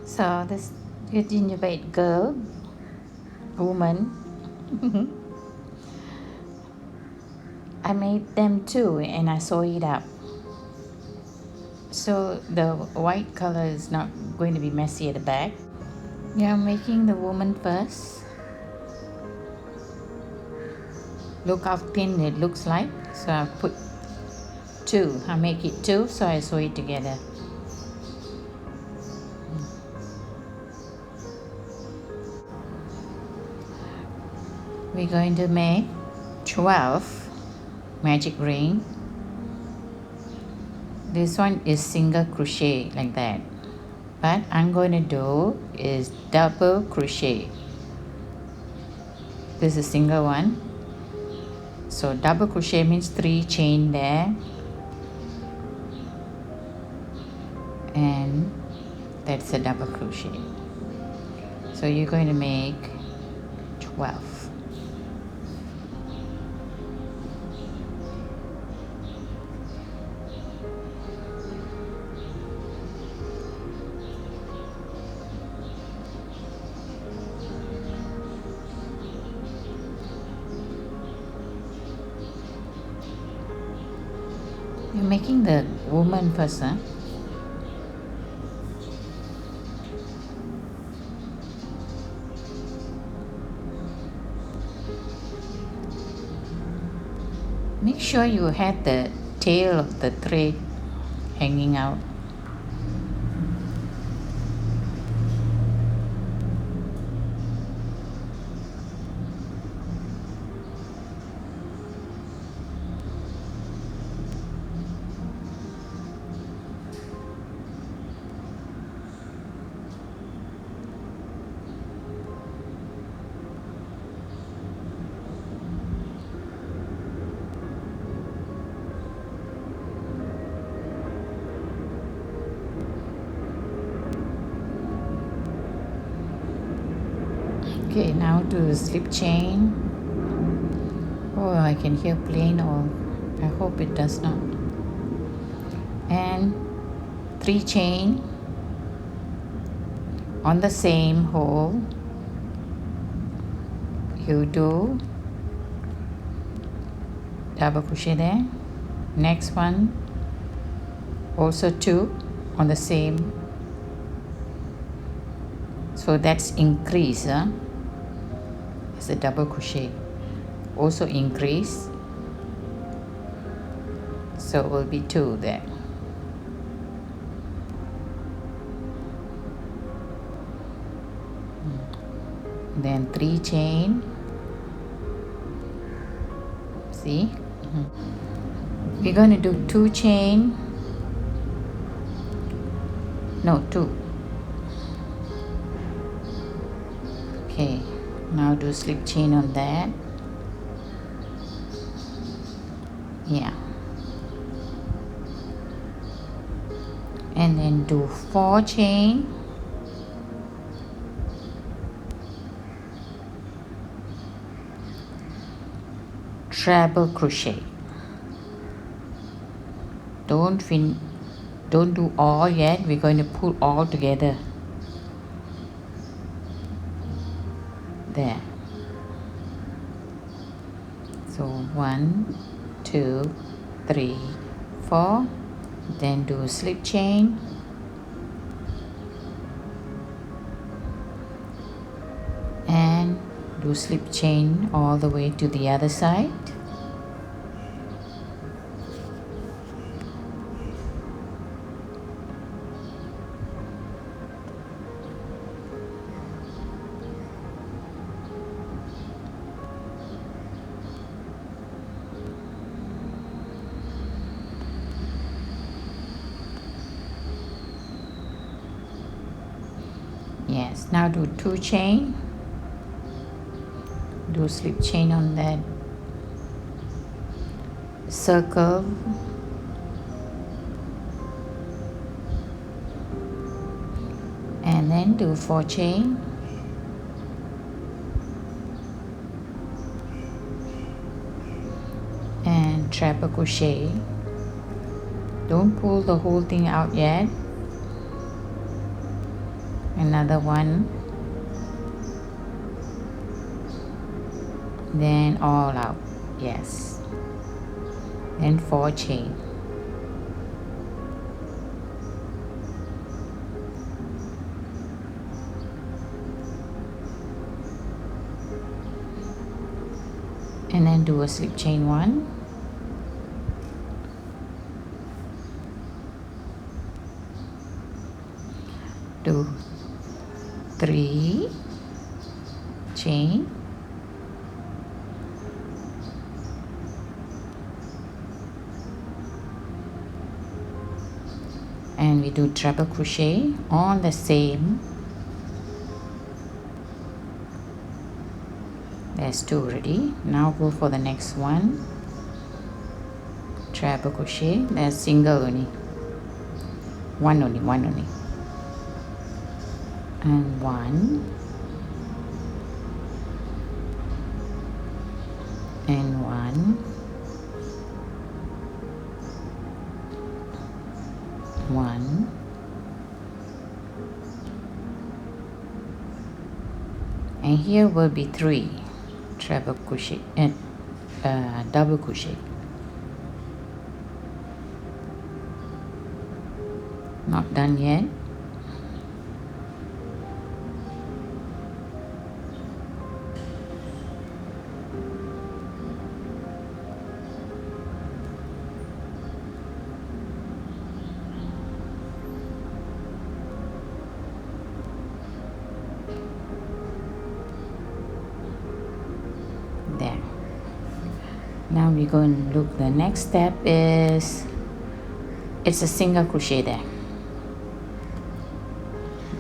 So this gingerbread girl, woman, I made them too, and I sew it up. So the white color is not going to be messy at the back. Yeah, I'm making the woman first. Look how thin it looks like. So I put two. I make it two, so I sew it together. We're going to make 12 magic ring. This one is single crochet like that, but I'm going to do is double crochet. This is single one, so double crochet means 3 chain there, and that's a double crochet. So you're going to make 12. You're making the woman first, huh? Make sure you have the tail of the thread hanging out. Okay, now to slip chain. Oh, I can hear plane, or I hope it does not. And 3 chain on the same hole. You do double crochet there. Next one also 2 on the same, so that's increase, huh? It's a double crochet, also increase, so it will be 2 there. Then 3 chain, see. We're going to do 2 chain, no, 2. Okay, now do slip chain on that. Yeah, and then do 4 chain, treble crochet. Don't do all yet. We're going to pull all together there. So 1, 2, 3, 4. Then do slip chain, and do slip chain all the way to the other side. Yes, now do 2 chain, do slip chain on that circle, and then do 4 chain, and treble crochet. Don't pull the whole thing out yet. another one, then all out, yes, then 4 chain, and then do a slip chain 1, 2, 3 chain, and we do treble crochet on the same. There's 2 already. Now go for the next one, treble crochet. There's single only, one only, and 1 and 1, 1, and here will be 3 treble crochet and double crochet. Not done yet. There. Now we're going to look, the next step is, it's a single crochet there.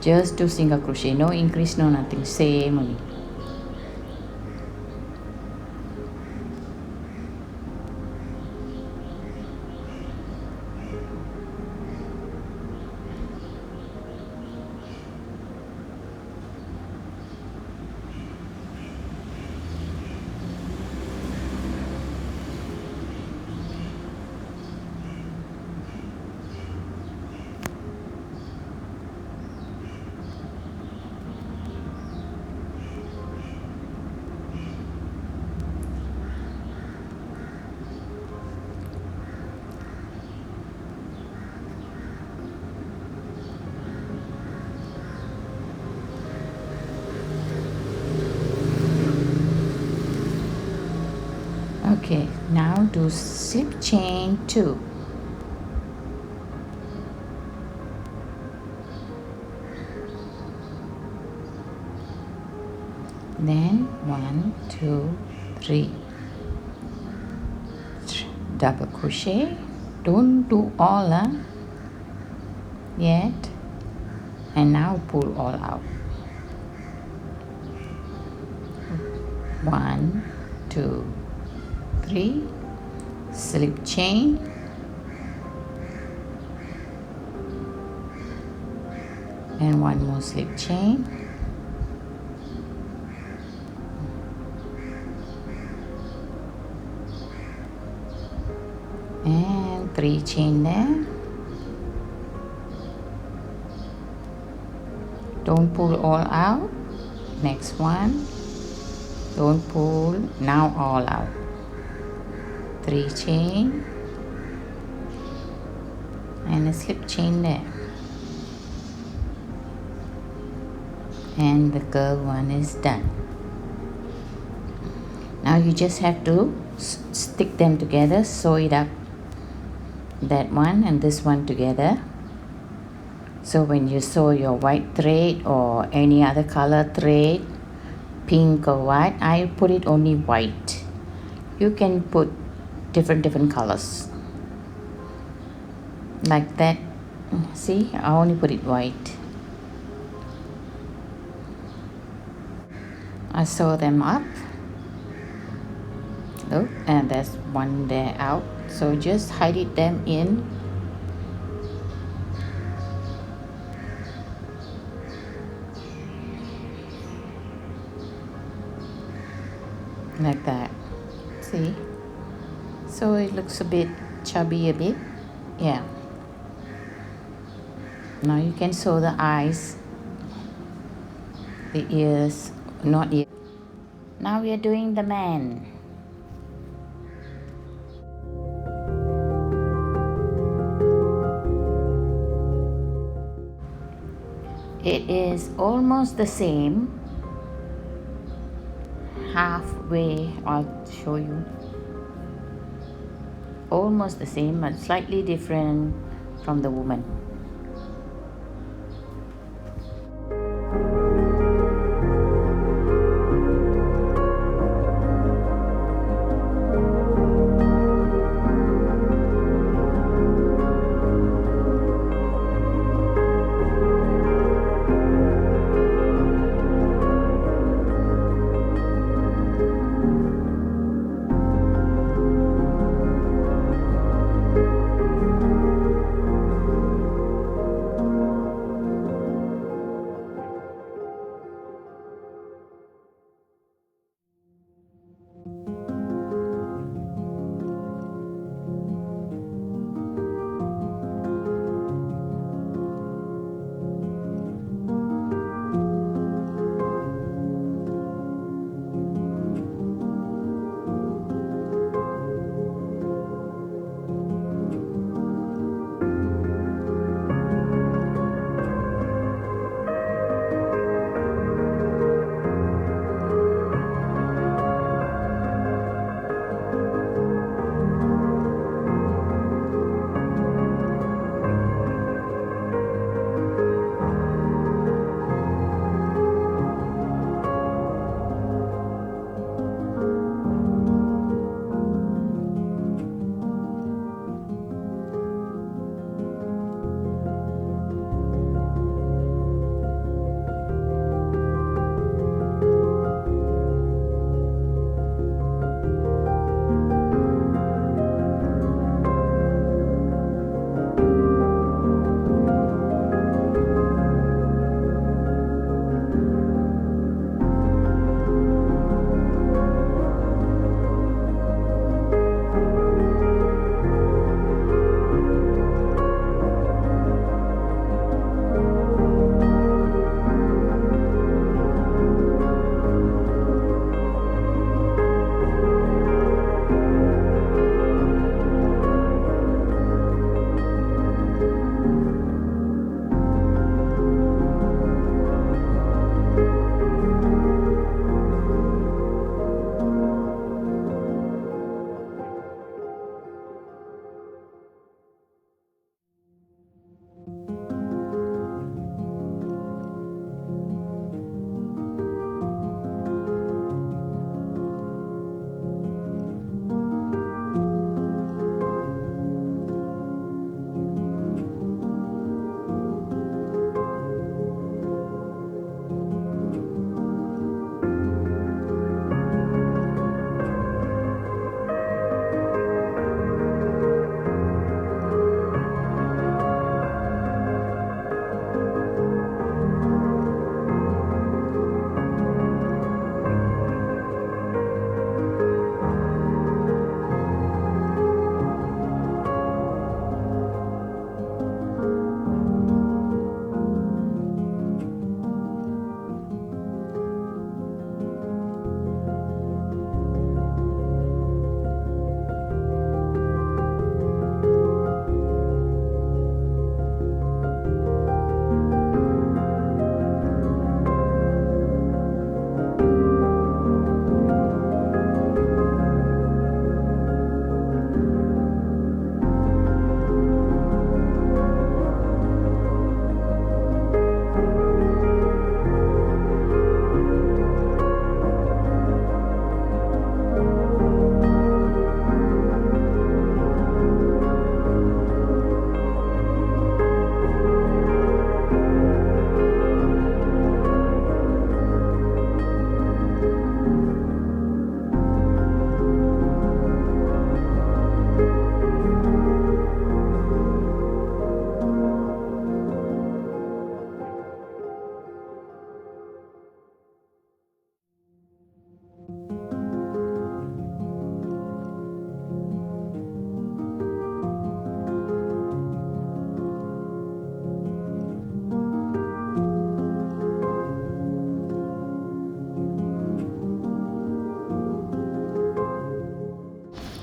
Just do single crochet, no increase, no nothing, same only. Okay, now do slip chain 2, then 1, 2, 3 double crochet. Don't do all yet, and now pull all out. 1, 2, 3 slip chain, and 1 more slip chain, and 3 chain there. Don't pull all out. Next one, don't pull, now all out. 3 chain and a slip chain there, and the curved one is done. Now you just have to stick them together, sew it up, that one and this one together. So when you sew your white thread or any other color thread, pink or white, I put it only white. You can put different colors like that. See, I only put it white. I sew them up. Look, and there's one there out, so just hide it them in. Like that. See, so it looks a bit chubby, a bit, yeah. Now you can sew the eyes the ears, not ear. Now we are doing the man. It is almost the same. Halfway, I'll show you. Almost the same, but slightly different from the woman.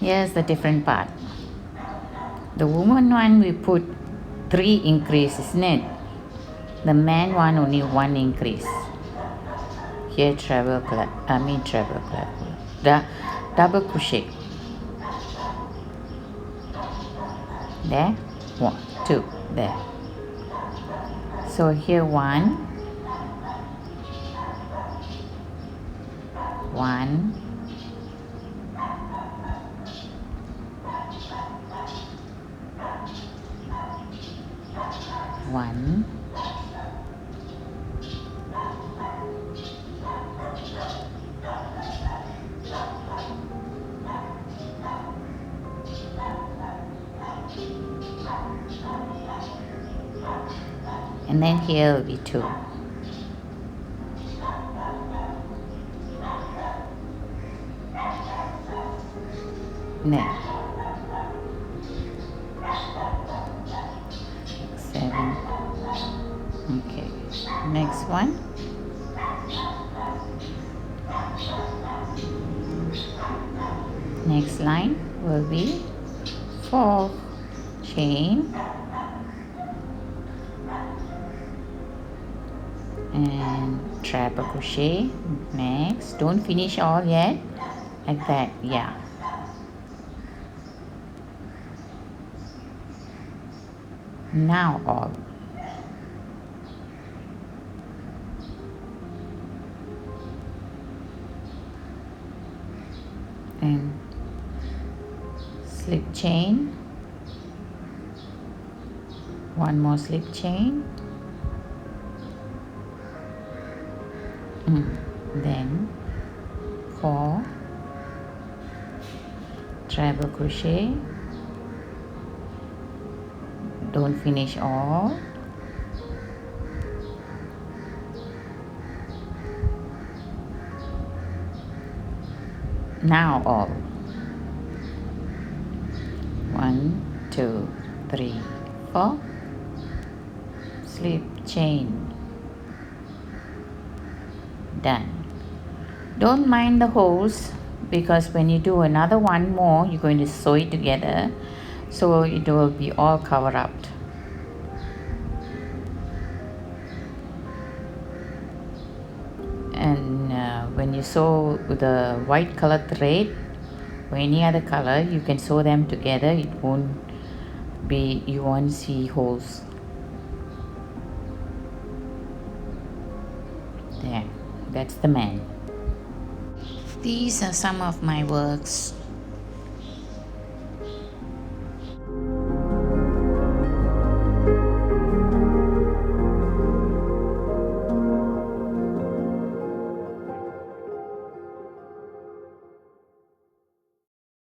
Here's the different part. The woman one we put 3 increase, isn't it? The man one only 1 increase. Here treble clef, the double crochet. There, 1, 2, there. So here 1, 1, 1, and then here will be 2. There. 7. Okay. Next one. Next line will be 4 chain and treble crochet. Next, don't finish all yet, like that. Yeah. Now all. And slip chain, 1 more slip chain, then 4 treble crochet. Don't finish all. Now all. 1, 2, 3, 4. Slip chain. Done. Don't mind the holes, because when you do another one more, you're going to sew it together, so it will be all covered up. And when you sew with the white color thread or any other color, you can sew them together. It won't be, you won't see holes. There, that's the man. These are some of my works